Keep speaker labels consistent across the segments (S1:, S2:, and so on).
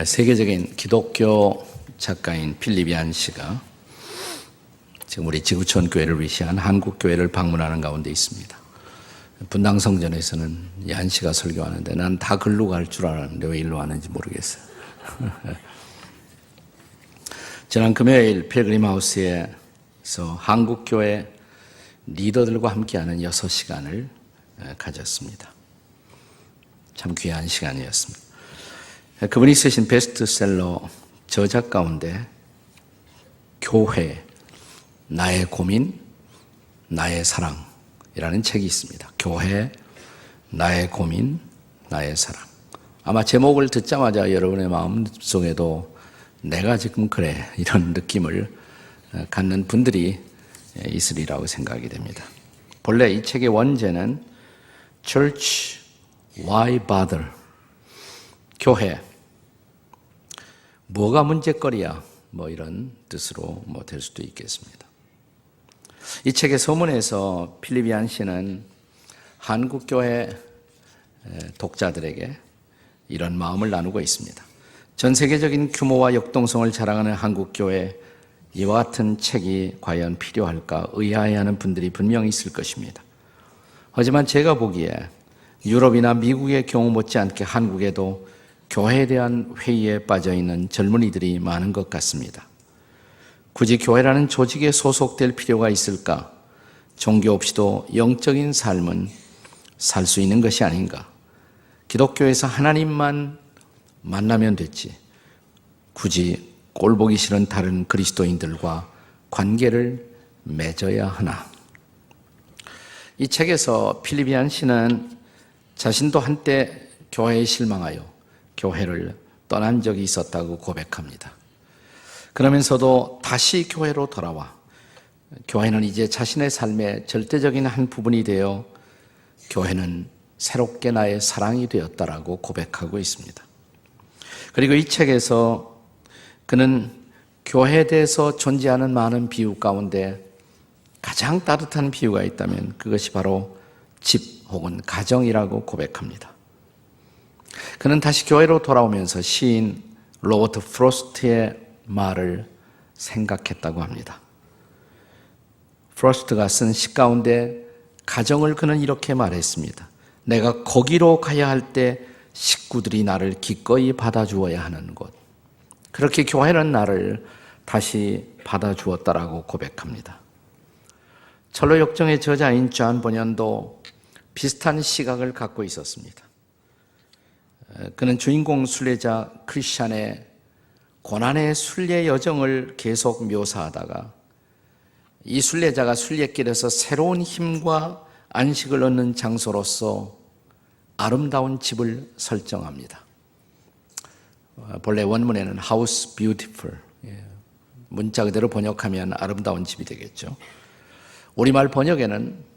S1: 세계적인 기독교 작가인 필립 얀 씨가 지금 우리 지구촌 교회를 위시한 한국 교회를 방문하는 가운데 있습니다. 분당 성전에서는 얀 씨가 설교하는데 난 다 글로 갈 줄 알았는데 왜 일로 왔는지 모르겠어요. 지난 금요일 필그림 하우스에서 한국 교회 리더들과 함께하는 6시간을 가졌습니다. 참 귀한 시간이었습니다. 그분이 쓰신 베스트셀러 저작 가운데 교회, 나의 고민, 나의 사랑이라는 책이 있습니다. 교회, 나의 고민, 나의 사랑. 아마 제목을 듣자마자 여러분의 마음속에도 내가 지금 그래 이런 느낌을 갖는 분들이 있으리라고 생각이 됩니다. 본래 이 책의 원제는 Church, Why Bother? 교회, 뭐가 문제거리야? 이런 뜻으로 될 수도 있겠습니다. 이 책의 서문에서 필립 얀 씨는 한국교회 독자들에게 이런 마음을 나누고 있습니다. 전 세계적인 규모와 역동성을 자랑하는 한국교회, 이와 같은 책이 과연 필요할까 의아해하는 분들이 분명히 있을 것입니다. 하지만 제가 보기에 유럽이나 미국의 경우 못지않게 한국에도 교회에 대한 회의에 빠져있는 젊은이들이 많은 것 같습니다. 굳이 교회라는 조직에 소속될 필요가 있을까? 종교 없이도 영적인 삶은 살 수 있는 것이 아닌가? 기독교에서 하나님만 만나면 됐지. 굳이 꼴보기 싫은 다른 그리스도인들과 관계를 맺어야 하나? 이 책에서 필립 얀 씨는 자신도 한때 교회에 실망하여 교회를 떠난 적이 있었다고 고백합니다. 그러면서도 다시 교회로 돌아와 교회는 이제 자신의 삶의 절대적인 한 부분이 되어 교회는 새롭게 나의 사랑이 되었다라고 고백하고 있습니다. 그리고 이 책에서 그는 교회에 대해서 존재하는 많은 비유 가운데 가장 따뜻한 비유가 있다면 그것이 바로 집 혹은 가정이라고 고백합니다. 그는 다시 교회로 돌아오면서 시인 로버트 프로스트의 말을 생각했다고 합니다. 프로스트가 쓴 시 가운데 가정을 그는 이렇게 말했습니다. 내가 거기로 가야 할 때 식구들이 나를 기꺼이 받아주어야 하는 곳. 그렇게 교회는 나를 다시 받아주었다라고 고백합니다. 철로 역정의 저자인 존 버년도 비슷한 시각을 갖고 있었습니다. 그는 주인공 순례자 크리스찬의 고난의 순례 여정을 계속 묘사하다가 이 순례자가 순례길에서 새로운 힘과 안식을 얻는 장소로서 아름다운 집을 설정합니다. 본래 원문에는 House Beautiful, 문자 그대로 번역하면 아름다운 집이 되겠죠. 우리말 번역에는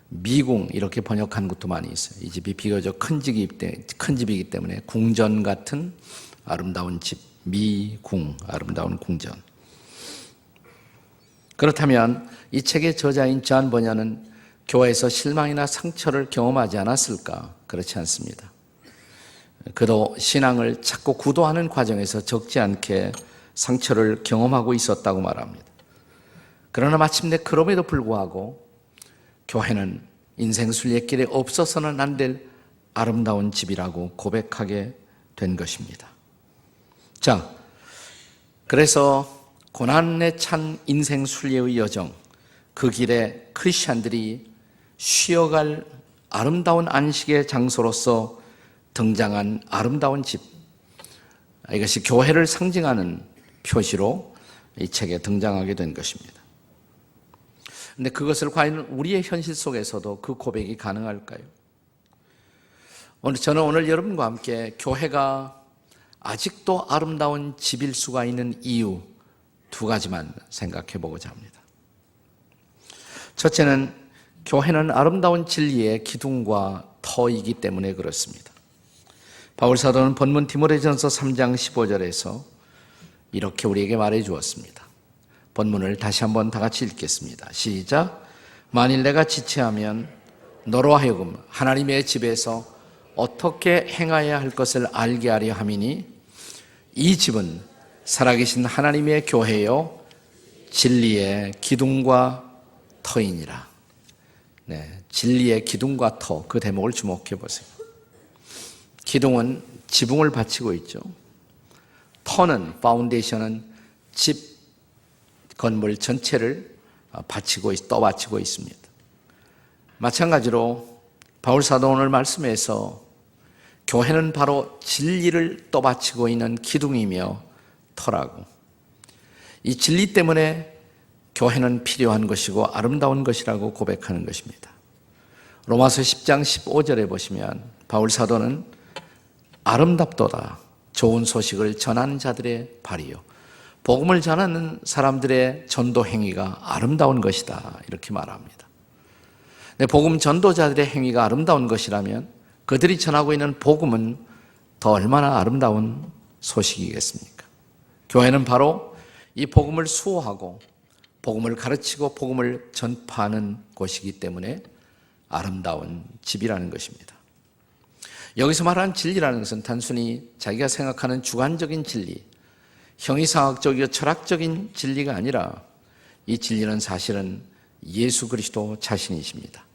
S1: 미궁 이렇게 번역한 것도 많이 있어요. 이 집이 비교적 큰 집이기 때문에 궁전 같은 아름다운 집, 미궁, 아름다운 궁전. 그렇다면 이 책의 저자인 존 버년은 교회에서 실망이나 상처를 경험하지 않았을까? 그렇지 않습니다. 그도 신앙을 찾고 구도하는 과정에서 적지 않게 상처를 경험하고 있었다고 말합니다. 그러나 마침내 그럼에도 불구하고 교회는 인생 순례길에 없어서는 안 될 아름다운 집이라고 고백하게 된 것입니다. 자, 그래서 고난에 찬 인생 순례의 여정, 그 길에 크리스찬들이 쉬어갈 아름다운 안식의 장소로서 등장한 아름다운 집, 이것이 교회를 상징하는 표시로 이 책에 등장하게 된 것입니다. 그런데 그것을 과연 우리의 현실 속에서도 그 고백이 가능할까요? 저는 오늘 여러분과 함께 교회가 아직도 아름다운 집일 수가 있는 이유 2가지만 생각해 보고자 합니다. 첫째는 교회는 아름다운 진리의 기둥과 터이기 때문에 그렇습니다. 바울 사도는 본문 디모데전서 3장 15절에서 이렇게 우리에게 말해 주었습니다. 본문을 다시 한번 다 같이 읽겠습니다. 시작. 만일 내가 지체하면 너로 하여금 하나님의 집에서 어떻게 행하여야 할 것을 알게 하려 함이니 이 집은 살아계신 하나님의 교회요 진리의 기둥과 터이니라. 네, 진리의 기둥과 터, 그 대목을 주목해 보세요. 기둥은 지붕을 받치고 있죠. 터는, 파운데이션은 집 건물 전체를 떠받치고 있습니다. 마찬가지로 바울 사도 오늘 말씀에서 교회는 바로 진리를 떠받치고 있는 기둥이며 터라고, 이 진리 때문에 교회는 필요한 것이고 아름다운 것이라고 고백하는 것입니다. 로마서 10장 15절에 보시면 바울 사도는 아름답도다, 좋은 소식을 전하는 자들의 발이요, 복음을 전하는 사람들의 전도 행위가 아름다운 것이다, 이렇게 말합니다. 네, 복음 전도자들의 행위가 아름다운 것이라면 그들이 전하고 있는 복음은 더 얼마나 아름다운 소식이겠습니까? 교회는 바로 이 복음을 수호하고 복음을 가르치고 복음을 전파하는 곳이기 때문에 아름다운 집이라는 것입니다. 여기서 말하는 진리라는 것은 단순히 자기가 생각하는 주관적인 진리, 형이상학적이고 철학적인 진리가 아니라 이 진리는 사실은 예수 그리스도 자신이십니다.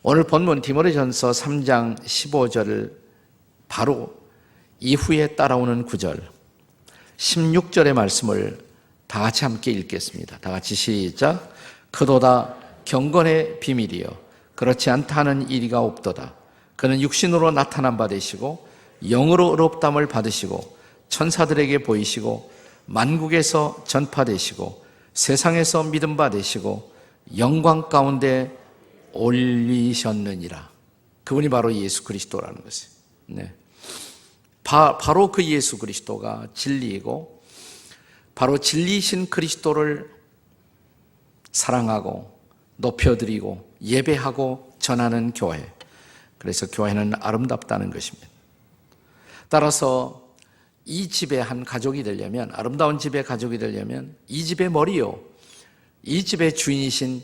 S1: 오늘 본문 디모데전서 3장 15절을 바로 이후에 따라오는 9절, 16절의 말씀을 다 같이 함께 읽겠습니다. 다 같이 시작. 그도다 경건의 비밀이요 그렇지 않다는 이리가 없도다. 그는 육신으로 나타난 바 되시고 영으로 의롭다함을 받으시고 천사들에게 보이시고 만국에서 전파되시고 세상에서 믿음 바 되시고 영광 가운데 올리셨느니라. 그분이 바로 예수 그리스도라는 것이에요. 네. 바로 그 예수 그리스도가 진리이고 바로 진리이신 그리스도를 사랑하고 높여드리고 예배하고 전하는 교회. 그래서 교회는 아름답다는 것입니다. 따라서 이 집의 한 가족이 되려면, 아름다운 집의 가족이 되려면 이 집의 머리요, 이 집의 주인이신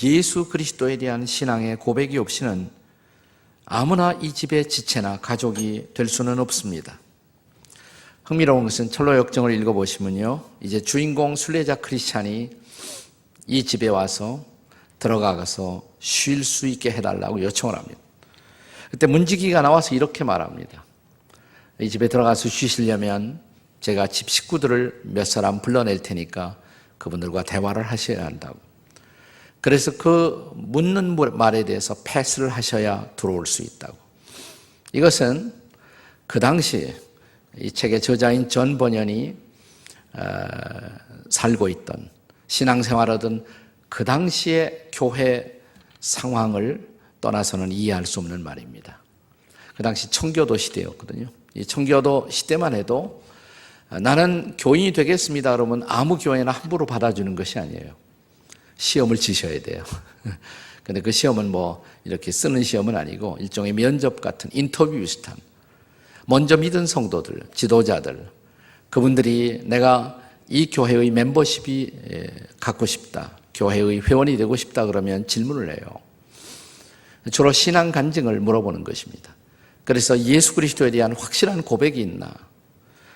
S1: 예수 그리스도에 대한 신앙의 고백이 없이는 아무나 이 집의 지체나 가족이 될 수는 없습니다. 흥미로운 것은 철로 역정을 읽어보시면요, 이제 주인공 순례자 크리스찬이 이 집에 와서 들어가서 쉴 수 있게 해달라고 요청을 합니다. 그때 문지기가 나와서 이렇게 말합니다. 이 집에 들어가서 쉬시려면 제가 집 식구들을 몇 사람 불러낼 테니까 그분들과 대화를 하셔야 한다고. 그래서 그 묻는 말에 대해서 패스를 하셔야 들어올 수 있다고. 이것은 그 당시 이 책의 저자인 존 버년이 살고 있던, 신앙생활하던 그 당시의 교회 상황을 떠나서는 이해할 수 없는 말입니다. 그 당시 청교도 시대였거든요. 이 청교도 시대만 해도 나는 교인이 되겠습니다 그러면 아무 교회나 함부로 받아주는 것이 아니에요. 시험을 치셔야 돼요. 근데 그 시험은 뭐 이렇게 쓰는 시험은 아니고 일종의 면접 같은 인터뷰 비슷한, 먼저 믿은 성도들, 지도자들, 그분들이 내가 이 교회의 멤버십이 갖고 싶다, 교회의 회원이 되고 싶다 그러면 질문을 해요. 주로 신앙 간증을 물어보는 것입니다. 그래서 예수 그리스도에 대한 확실한 고백이 있나,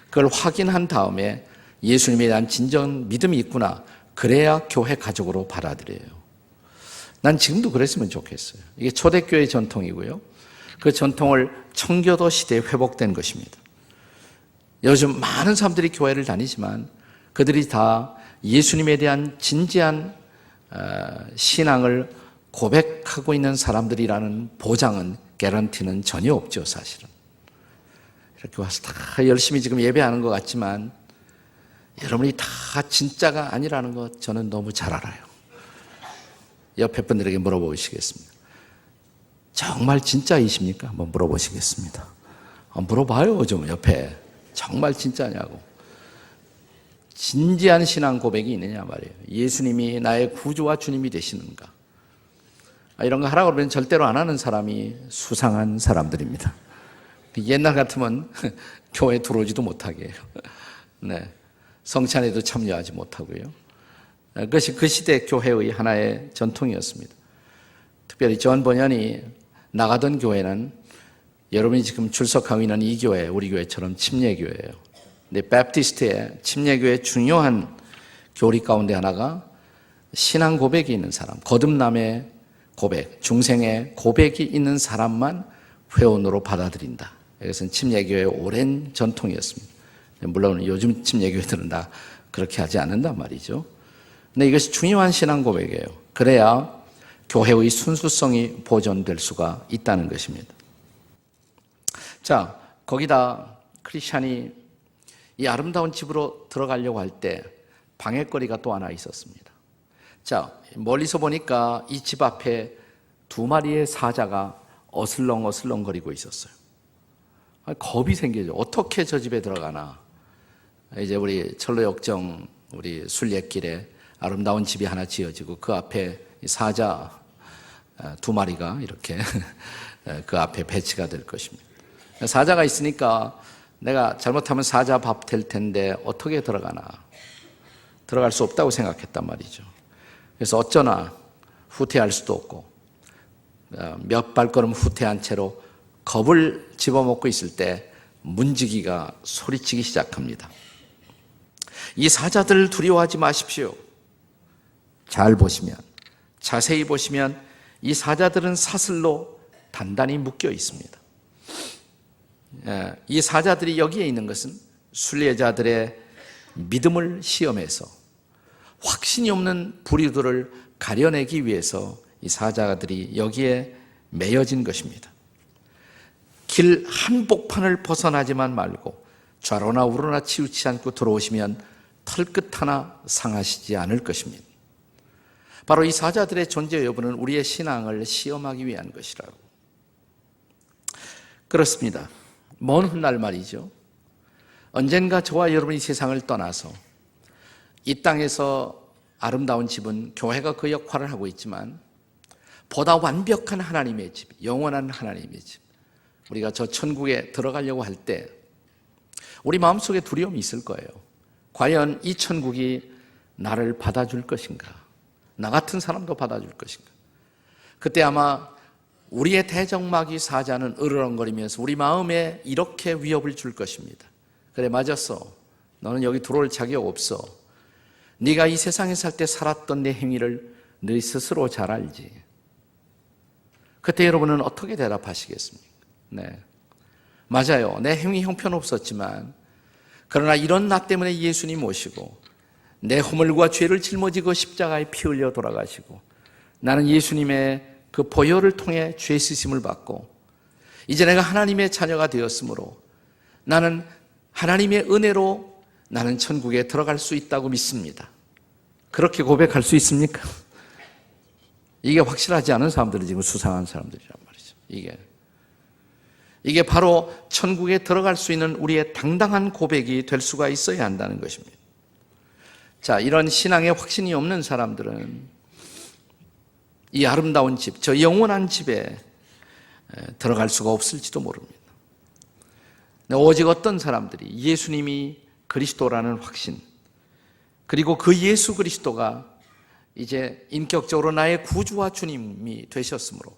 S1: 그걸 확인한 다음에 예수님에 대한 진정 믿음이 있구나, 그래야 교회 가족으로 받아들여요. 난 지금도 그랬으면 좋겠어요. 이게 초대교회 전통이고요, 그 전통을 청교도 시대에 회복된 것입니다. 요즘 많은 사람들이 교회를 다니지만 그들이 다 예수님에 대한 진지한 신앙을 고백하고 있는 사람들이라는 보장은, 개런티는 전혀 없죠, 사실은. 이렇게 와서 다 열심히 지금 예배하는 것 같지만 여러분이 다 진짜가 아니라는 것 저는 너무 잘 알아요. 옆에 분들에게 물어보시겠습니다. 정말 진짜이십니까? 한번 물어보시겠습니다. 물어봐요, 좀 옆에. 정말 진짜냐고. 진지한 신앙 고백이 있느냐 말이에요. 예수님이 나의 구주와 주님이 되시는가. 이런 거 하라고 그러면 절대로 안 하는 사람이 수상한 사람들입니다. 옛날 같으면 교회 들어오지도 못하게 해요. 네. 성찬에도 참여하지 못하고요. 그것이 그 시대 교회의 하나의 전통이었습니다. 특별히 존 버년이 나가던 교회는 여러분이 지금 출석하고 있는 이 교회, 우리 교회처럼 침례교회예요. 베프티스트의 침례교의 중요한 교리 가운데 하나가 신앙 고백이 있는 사람, 거듭남의 고백, 중생의 고백이 있는 사람만 회원으로 받아들인다. 이것은 침례교회의 오랜 전통이었습니다. 물론 요즘 침례교회들은 다 그렇게 하지 않는단 말이죠. 근데 이것이 중요한 신앙 고백이에요. 그래야 교회의 순수성이 보존될 수가 있다는 것입니다. 자, 거기다 크리스찬이 이 아름다운 집으로 들어가려고 할 때 방해거리가 또 하나 있었습니다. 자, 멀리서 보니까 이 집 앞에 2마리의 사자가 어슬렁어슬렁거리고 있었어요. 겁이 생기죠. 어떻게 저 집에 들어가나. 이제 우리 철로역정 우리 순례길에 아름다운 집이 하나 지어지고 그 앞에 사자 2마리가 이렇게 그 앞에 배치가 될 것입니다. 사자가 있으니까 내가 잘못하면 사자 밥 될 텐데 어떻게 들어가나. 들어갈 수 없다고 생각했단 말이죠. 그래서 어쩌나 후퇴할 수도 없고 몇 발걸음 후퇴한 채로 겁을 집어먹고 있을 때 문지기가 소리치기 시작합니다. 이 사자들 두려워하지 마십시오. 잘 보시면, 자세히 보시면 이 사자들은 사슬로 단단히 묶여 있습니다. 이 사자들이 여기에 있는 것은 순례자들의 믿음을 시험해서 확신이 없는 불의들을 가려내기 위해서 이 사자들이 여기에 매여진 것입니다. 길 한복판을 벗어나지만 말고 좌로나 우로나 치우치 않고 들어오시면 털끝 하나 상하시지 않을 것입니다. 바로 이 사자들의 존재 여부는 우리의 신앙을 시험하기 위한 것이라고. 그렇습니다. 먼 훗날 말이죠. 언젠가 저와 여러분이 세상을 떠나서 이 땅에서 아름다운 집은 교회가 그 역할을 하고 있지만 보다 완벽한 하나님의 집, 영원한 하나님의 집, 우리가 저 천국에 들어가려고 할 때 우리 마음속에 두려움이 있을 거예요. 과연 이 천국이 나를 받아줄 것인가? 나 같은 사람도 받아줄 것인가? 그때 아마 우리의 대적마귀 사자는 으르렁거리면서 우리 마음에 이렇게 위협을 줄 것입니다. 그래, 맞았어. 너는 여기 들어올 자격 없어. 네가 이 세상에 살 때 살았던 내 행위를 네 스스로 잘 알지. 그때 여러분은 어떻게 대답하시겠습니까? 네, 맞아요. 내 행위 형편없었지만 그러나 이런 나 때문에 예수님 오시고 내 허물과 죄를 짊어지고 십자가에 피 흘려 돌아가시고 나는 예수님의 그 보혈을 통해 죄 씻음을 받고 이제 내가 하나님의 자녀가 되었으므로 나는 하나님의 은혜로 나는 천국에 들어갈 수 있다고 믿습니다. 그렇게 고백할 수 있습니까? 이게 확실하지 않은 사람들이 지금 수상한 사람들이란 말이죠. 이게 바로 천국에 들어갈 수 있는 우리의 당당한 고백이 될 수가 있어야 한다는 것입니다. 자, 이런 신앙에 확신이 없는 사람들은 이 아름다운 집, 저 영원한 집에 들어갈 수가 없을지도 모릅니다. 오직 어떤 사람들이 예수님이 그리스도라는 확신, 그리고 그 예수 그리스도가 이제 인격적으로 나의 구주와 주님이 되셨으므로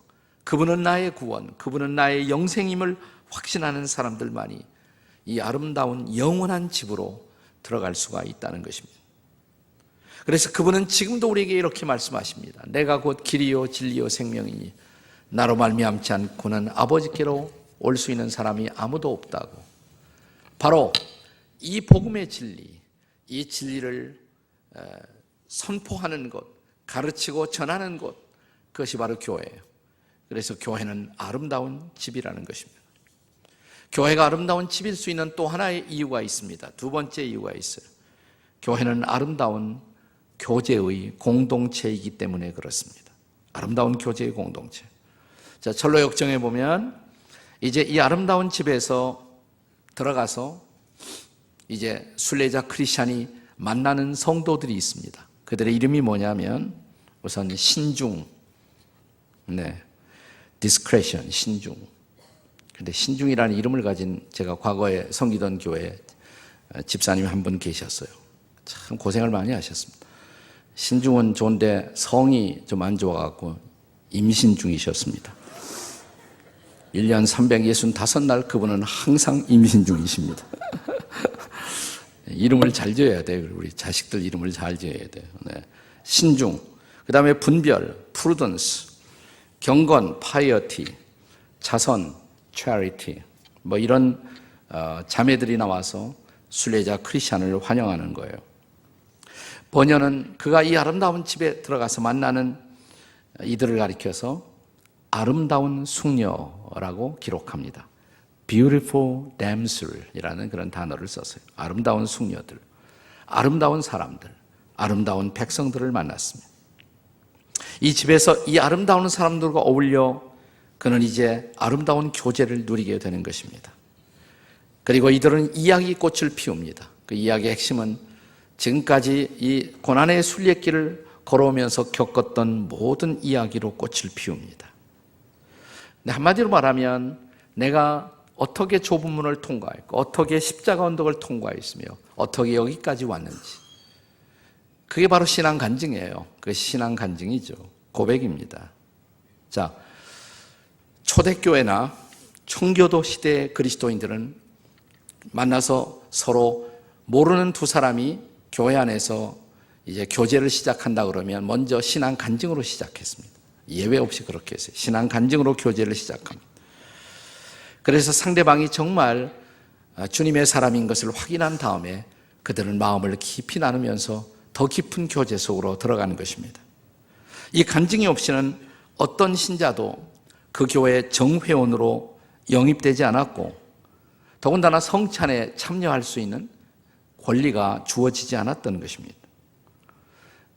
S1: 그분은 나의 구원, 그분은 나의 영생임을 확신하는 사람들만이 이 아름다운 영원한 집으로 들어갈 수가 있다는 것입니다. 그래서 그분은 지금도 우리에게 이렇게 말씀하십니다. 내가 곧 길이요 진리요 생명이니 나로 말미암지 않고는 아버지께로 올 수 있는 사람이 아무도 없다고. 바로 이 복음의 진리, 이 진리를 선포하는 곳, 가르치고 전하는 곳, 그것이 바로 교회예요. 그래서 교회는 아름다운 집이라는 것입니다. 교회가 아름다운 집일 수 있는 또 하나의 이유가 있습니다. 두 번째 이유가 있어요. 교회는 아름다운 교제의 공동체이기 때문에 그렇습니다. 아름다운 교제의 공동체. 자, 철로역정에 보면 이제 이 아름다운 집에서 들어가서 이제 순례자 크리스찬이 만나는 성도들이 있습니다. 그들의 이름이 뭐냐면 우선 신중, discretion, 신중. 근데 신중이라는 이름을 가진 제가 과거에 섬기던 교회 집사님이 한 분 계셨어요. 참 고생을 많이 하셨습니다. 신중은 좋은데 성이 좀 안 좋아갖고 임신 중이셨습니다. 1년 365날 그분은 항상 임신 중이십니다. 이름을 잘 지어야 돼요. 우리 자식들 이름을 잘 지어야 돼요. 네. 신중, 그 다음에 분별, 프루던스, 경건, 파이어티, 자선, 체리티, 뭐 이런 자매들이 나와서 순례자 크리스찬을 환영하는 거예요. 번연은 그가 이 아름다운 집에 들어가서 만나는 이들을 가리켜서 아름다운 숙녀라고 기록합니다. Beautiful damsel이라는 그런 단어를 썼어요. 아름다운 숙녀들, 아름다운 사람들, 아름다운 백성들을 만났습니다. 이 집에서 이 아름다운 사람들과 어울려 그는 이제 아름다운 교제를 누리게 되는 것입니다. 그리고 이들은 이야기꽃을 피웁니다. 그 이야기의 핵심은 지금까지 이 고난의 순례길을 걸어오면서 겪었던 모든 이야기로 꽃을 피웁니다. 한마디로 말하면 내가 어떻게 좁은 문을 통과했고 어떻게 십자가 언덕을 통과했으며 어떻게 여기까지 왔는지, 그게 바로 신앙 간증이에요. 그게 신앙 간증이죠. 고백입니다. 자, 초대교회나 청교도 시대의 그리스도인들은 만나서 서로 모르는 두 사람이 교회 안에서 이제 교제를 시작한다 그러면 먼저 신앙 간증으로 시작했습니다. 예외 없이 그렇게 했어요. 신앙 간증으로 교제를 시작합니다. 그래서 상대방이 정말 주님의 사람인 것을 확인한 다음에 그들은 마음을 깊이 나누면서 더 깊은 교제 속으로 들어가는 것입니다. 이 간증이 없이는 어떤 신자도 그 교회의 정회원으로 영입되지 않았고 더군다나 성찬에 참여할 수 있는 권리가 주어지지 않았던 것입니다.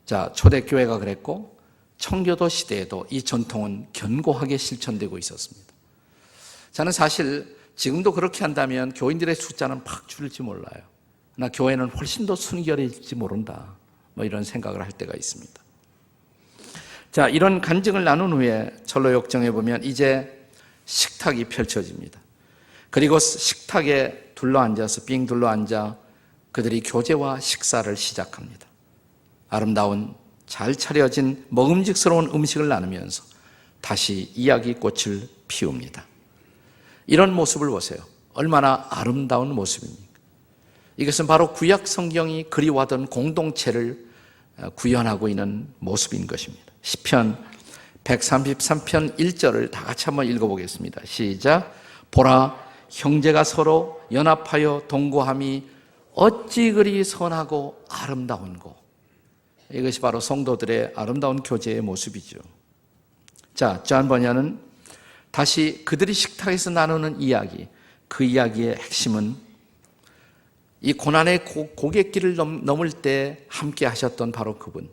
S1: 자, 초대교회가 그랬고 청교도 시대에도 이 전통은 견고하게 실천되고 있었습니다. 저는 사실 지금도 그렇게 한다면 교인들의 숫자는 팍 줄일지 몰라요. 나 교회는 훨씬 더 순결해질지 모른다. 뭐 이런 생각을 할 때가 있습니다. 자, 이런 간증을 나눈 후에 철로 역정에 보면 이제 식탁이 펼쳐집니다. 그리고 식탁에 둘러앉아서 빙 둘러앉아 그들이 교제와 식사를 시작합니다. 아름다운 잘 차려진 먹음직스러운 음식을 나누면서 다시 이야기꽃을 피웁니다. 이런 모습을 보세요. 얼마나 아름다운 모습입니까? 이것은 바로 구약 성경이 그리워하던 공동체를 구현하고 있는 모습인 것입니다. 시편 133편 1절을 다 같이 한번 읽어보겠습니다. 시작. 보라, 형제가 서로 연합하여 동거함이 어찌 그리 선하고 아름다운고. 이것이 바로 성도들의 아름다운 교제의 모습이죠. 자, 존 버녀는 다시 그들이 식탁에서 나누는 이야기, 그 이야기의 핵심은 이 고난의 고갯길을 넘을 때 함께 하셨던 바로 그분,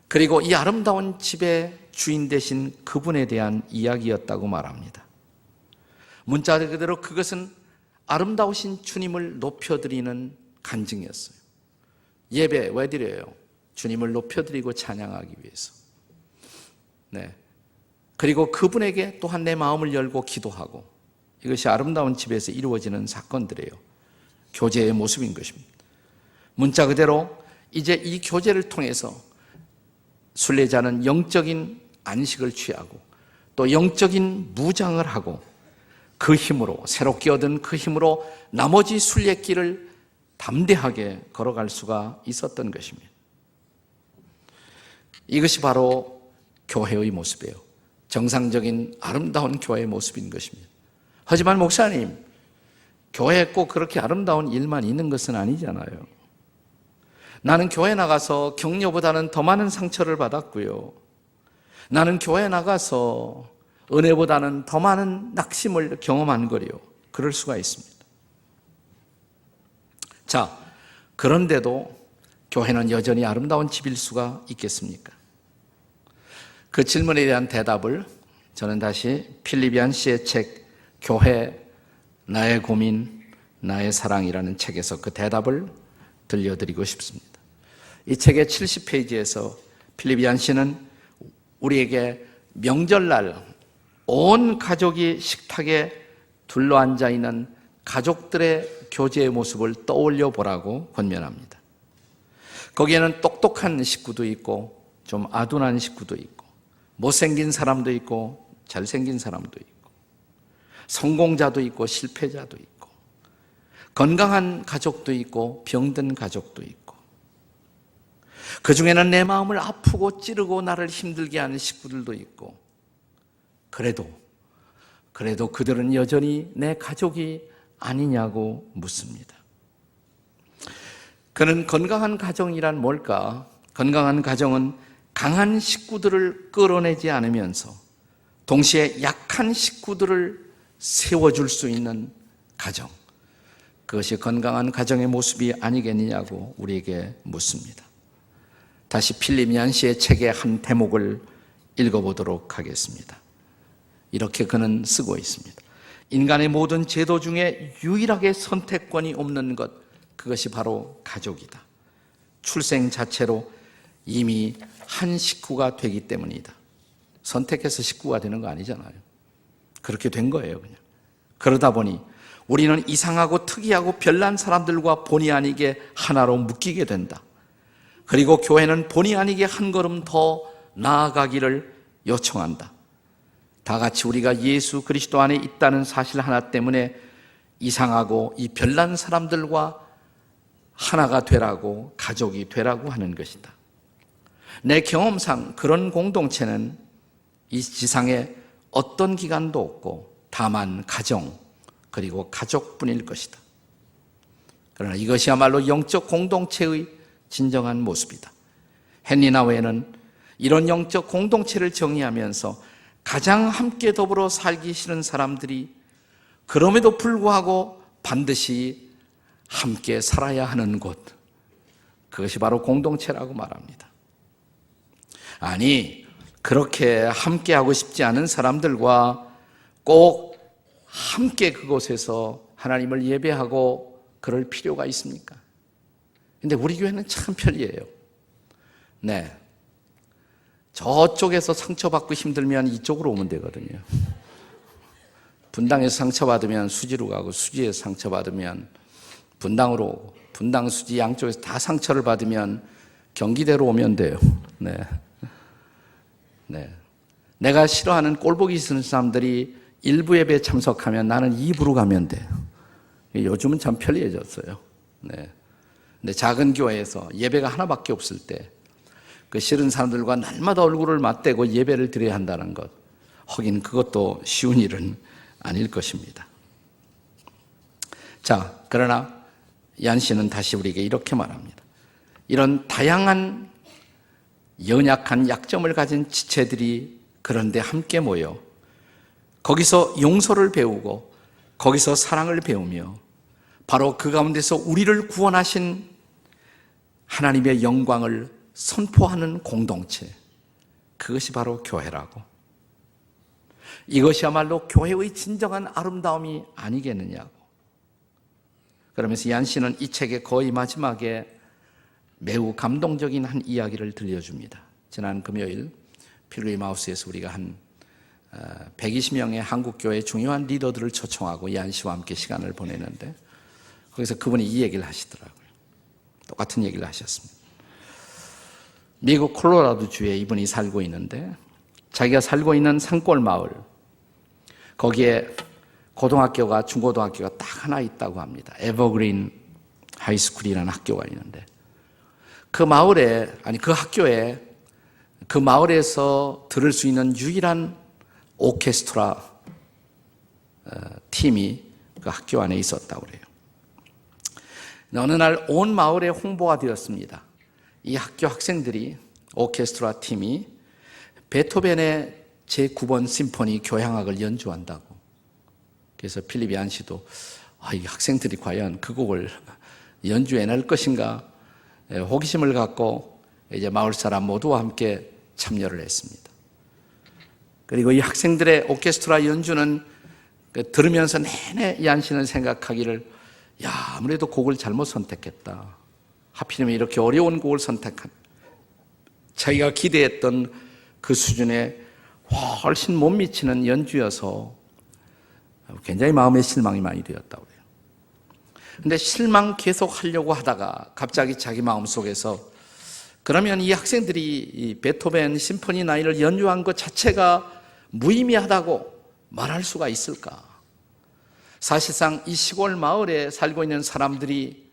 S1: 그리고 이 아름다운 집의 주인 되신 그분에 대한 이야기였다고 말합니다. 문자 그대로 그것은 아름다우신 주님을 높여드리는 간증이었어요. 예배 왜 드려요? 주님을 높여드리고 찬양하기 위해서. 네. 그리고 그분에게 또한 내 마음을 열고 기도하고, 이것이 아름다운 집에서 이루어지는 사건들이에요. 교제의 모습인 것입니다. 문자 그대로 이제 이 교제를 통해서 순례자는 영적인 안식을 취하고 또 영적인 무장을 하고 그 힘으로, 새롭게 얻은 그 힘으로 나머지 순례길을 담대하게 걸어갈 수가 있었던 것입니다. 이것이 바로 교회의 모습이에요. 정상적인 아름다운 교회의 모습인 것입니다. 하지만 목사님, 교회에 꼭 그렇게 아름다운 일만 있는 것은 아니잖아요. 나는 교회 나가서 격려보다는 더 많은 상처를 받았고요. 나는 교회 나가서 은혜보다는 더 많은 낙심을 경험한 거리요. 그럴 수가 있습니다. 자, 그런데도 교회는 여전히 아름다운 집일 수가 있겠습니까? 그 질문에 대한 대답을 저는 다시 필리비안 씨의 책 교회 나의 고민 나의 사랑이라는 책에서 그 대답을 들려드리고 싶습니다. 이 책의 70페이지에서 필리비안 씨는 우리에게 명절날 온 가족이 식탁에 둘러앉아 있는 가족들의 교제의 모습을 떠올려 보라고 권면합니다. 거기에는 똑똑한 식구도 있고 좀 아둔한 식구도 있고 못생긴 사람도 있고 잘생긴 사람도 있고 성공자도 있고 실패자도 있고 건강한 가족도 있고 병든 가족도 있고, 그 중에는 내 마음을 아프고 찌르고 나를 힘들게 하는 식구들도 있고, 그래도 그들은 여전히 내 가족이 아니냐고 묻습니다. 그는 건강한 가정이란 뭘까? 건강한 가정은 강한 식구들을 끌어내지 않으면서 동시에 약한 식구들을 세워줄 수 있는 가정, 그것이 건강한 가정의 모습이 아니겠느냐고 우리에게 묻습니다. 다시 필립 얀시의 책의 한 대목을 읽어보도록 하겠습니다. 이렇게 그는 쓰고 있습니다. 인간의 모든 제도 중에 유일하게 선택권이 없는 것, 그것이 바로 가족이다. 출생 자체로 이미 한 식구가 되기 때문이다. 선택해서 식구가 되는 거 아니잖아요. 그렇게 된 거예요, 그냥. 그러다 보니 우리는 이상하고 특이하고 별난 사람들과 본의 아니게 하나로 묶이게 된다. 그리고 교회는 본의 아니게 한 걸음 더 나아가기를 요청한다. 다 같이 우리가 예수 그리스도 안에 있다는 사실 하나 때문에 이상하고 이 별난 사람들과 하나가 되라고, 가족이 되라고 하는 것이다. 내 경험상 그런 공동체는 이 지상에 어떤 기관도 없고 다만 가정, 그리고 가족뿐일 것이다. 그러나 이것이야말로 영적 공동체의 진정한 모습이다. 헨리 나우에는 이런 영적 공동체를 정의하면서 가장 함께 더불어 살기 싫은 사람들이 그럼에도 불구하고 반드시 함께 살아야 하는 곳, 그것이 바로 공동체라고 말합니다. 아니, 그렇게 함께 하고 싶지 않은 사람들과 꼭 함께 그곳에서 하나님을 예배하고 그럴 필요가 있습니까? 근데 우리 교회는 참 편리해요. 네. 저쪽에서 상처받고 힘들면 이쪽으로 오면 되거든요. 분당에서 상처받으면 수지로 가고, 수지에서 상처받으면 분당으로 오고, 분당, 수지 양쪽에서 다 상처를 받으면 경기대로 오면 돼요. 네. 네. 내가 싫어하는 꼴보기 싫은 사람들이 일부 예배에 참석하면 나는 2부로 가면 돼요. 요즘은 참 편리해졌어요. 네. 근데 작은 교회에서 예배가 하나밖에 없을 때 그 싫은 사람들과 날마다 얼굴을 맞대고 예배를 드려야 한다는 것, 하긴 그것도 쉬운 일은 아닐 것입니다. 자, 그러나 얀 씨는 다시 우리에게 이렇게 말합니다. 이런 다양한 연약한 약점을 가진 지체들이 그런데 함께 모여 거기서 용서를 배우고 거기서 사랑을 배우며 바로 그 가운데서 우리를 구원하신 하나님의 영광을 선포하는 공동체, 그것이 바로 교회라고. 이것이야말로 교회의 진정한 아름다움이 아니겠느냐고. 그러면서 얀 씨는 이 책의 거의 마지막에 매우 감동적인 한 이야기를 들려줍니다. 지난 금요일 필로이 마우스에서 우리가 한 120명의 한국교회 중요한 리더들을 초청하고 얀 씨와 함께 시간을 보내는데, 거기서 그분이 이 얘기를 하시더라고요. 똑같은 얘기를 하셨습니다. 미국 콜로라도 주에 이분이 살고 있는데, 자기가 살고 있는 산골 마을, 거기에 고등학교가, 중고등학교가 딱 하나 있다고 합니다. 에버그린 하이스쿨이라는 학교가 있는데, 그 마을에, 아니 그 학교에, 그 마을에서 들을 수 있는 유일한 오케스트라 팀이 그 학교 안에 있었다고 그래요. 어느 날 온 마을에 홍보가 되었습니다. 이 학교 학생들이, 오케스트라 팀이 베토벤의 제9번 심포니 교향악을 연주한다고. 그래서 필립 얀 씨도 이 학생들이 과연 그 곡을 연주해낼 것인가 호기심을 갖고 이제 마을 사람 모두와 함께 참여를 했습니다. 그리고 이 학생들의 오케스트라 연주는 들으면서 내내 얀 씨는 생각하기를, 아무래도 곡을 잘못 선택했다. 하필이면 이렇게 어려운 곡을 선택한, 자기가 기대했던 그 수준에 훨씬 못 미치는 연주여서 굉장히 마음에 실망이 많이 되었다고 해요. 근데 실망 계속 하려고 하다가 갑자기 자기 마음속에서, 그러면 이 학생들이 이 베토벤 심포니 9를 연주한 것 자체가 무의미하다고 말할 수가 있을까? 사실상 이 시골 마을에 살고 있는 사람들이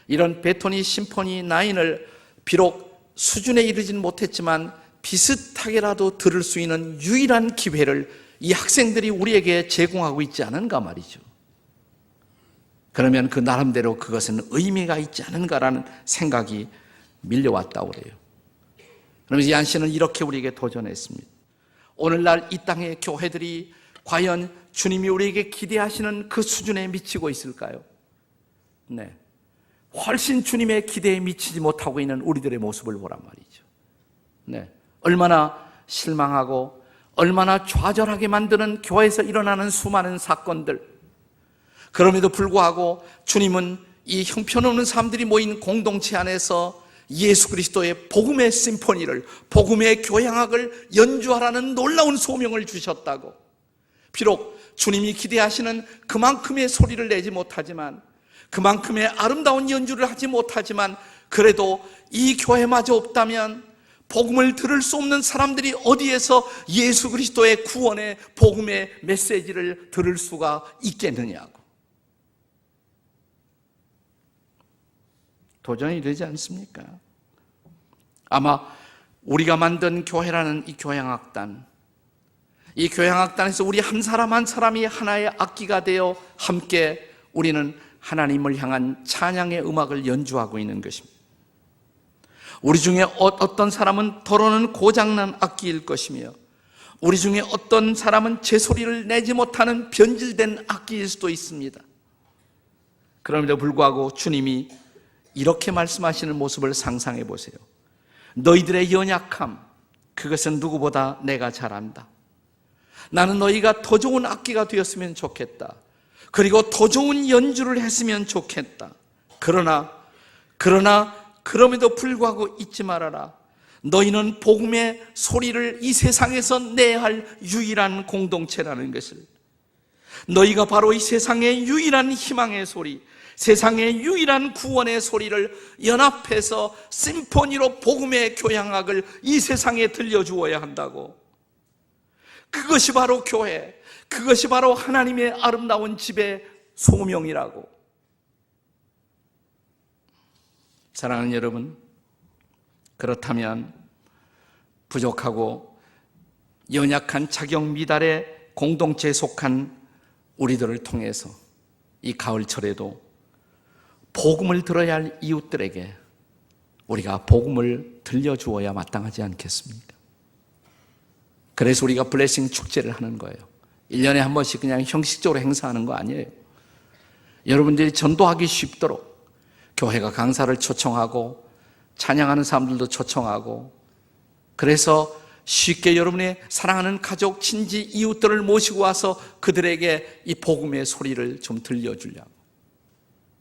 S1: 이런 베토니 심포니 9을 비록 수준에 이르지는 못했지만 비슷하게라도 들을 수 있는 유일한 기회를 이 학생들이 우리에게 제공하고 있지 않은가 말이죠. 그러면 그 나름대로 그것은 의미가 있지 않은가라는 생각이 밀려왔다고 그래요. 그러면서 이한 씨는 이렇게 우리에게 도전했습니다. 오늘날 이 땅의 교회들이 과연 주님이 우리에게 기대하시는 그 수준에 미치고 있을까요? 네. 훨씬 주님의 기대에 미치지 못하고 있는 우리들의 모습을 보란 말이죠. 네. 얼마나 실망하고 얼마나 좌절하게 만드는 교회에서 일어나는 수많은 사건들. 그럼에도 불구하고 주님은 이 형편없는 사람들이 모인 공동체 안에서 예수 그리스도의 복음의 심포니를, 복음의 교향악을 연주하라는 놀라운 소명을 주셨다고. 비록 주님이 기대하시는 그만큼의 소리를 내지 못하지만, 그만큼의 아름다운 연주를 하지 못하지만, 그래도 이 교회마저 없다면 복음을 들을 수 없는 사람들이 어디에서 예수 그리스도의 구원의 복음의 메시지를 들을 수가 있겠느냐고. 도전이 되지 않습니까? 아마 우리가 만든 교회라는 이 교향악단, 이 교향악단에서 우리 한 사람 한 사람이 하나의 악기가 되어 함께 우리는 하나님을 향한 찬양의 음악을 연주하고 있는 것입니다. 우리 중에 어떤 사람은 더러는 고장난 악기일 것이며, 우리 중에 어떤 사람은 제 소리를 내지 못하는 변질된 악기일 수도 있습니다. 그럼에도 불구하고 주님이 이렇게 말씀하시는 모습을 상상해 보세요. 너희들의 연약함, 그것은 누구보다 내가 잘 안다. 나는 너희가 더 좋은 악기가 되었으면 좋겠다. 그리고 더 좋은 연주를 했으면 좋겠다. 그러나 그럼에도 불구하고 잊지 말아라. 너희는 복음의 소리를 이 세상에서 내야 할 유일한 공동체라는 것을, 너희가 바로 이 세상의 유일한 희망의 소리, 세상의 유일한 구원의 소리를 연합해서 심포니로 복음의 교향악을 이 세상에 들려주어야 한다고. 그것이 바로 교회, 그것이 바로 하나님의 아름다운 집의 소명이라고. 사랑하는 여러분, 그렇다면 부족하고 연약한 자격 미달의 공동체에 속한 우리들을 통해서 이 가을철에도 복음을 들어야 할 이웃들에게 우리가 복음을 들려주어야 마땅하지 않겠습니까? 그래서 우리가 블레싱 축제를 하는 거예요. 1년에 한 번씩 그냥 형식적으로 행사하는 거 아니에요. 여러분들이 전도하기 쉽도록 교회가 강사를 초청하고 찬양하는 사람들도 초청하고, 그래서 쉽게 여러분의 사랑하는 가족, 친지, 이웃들을 모시고 와서 그들에게 이 복음의 소리를 좀 들려주려고.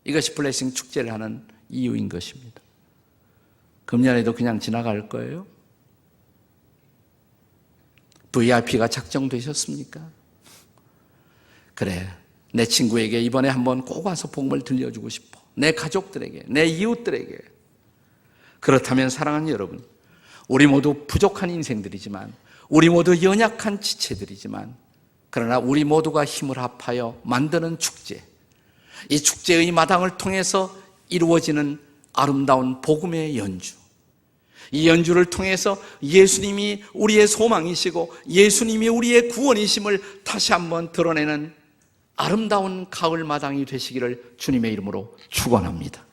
S1: 이것이 블레싱 축제를 하는 이유인 것입니다. 금년에도 그냥 지나갈 거예요? VIP가 작정되셨습니까? 그래, 내 친구에게 이번에 한번 꼭 와서 복음을 들려주고 싶어. 내 가족들에게, 내 이웃들에게. 그렇다면 사랑하는 여러분, 우리 모두 부족한 인생들이지만, 우리 모두 연약한 지체들이지만, 그러나 우리 모두가 힘을 합하여 만드는 축제, 이 축제의 마당을 통해서 이루어지는 아름다운 복음의 연주, 이 연주를 통해서 예수님이 우리의 소망이시고 예수님이 우리의 구원이심을 다시 한번 드러내는 아름다운 가을 마당이 되시기를 주님의 이름으로 축원합니다.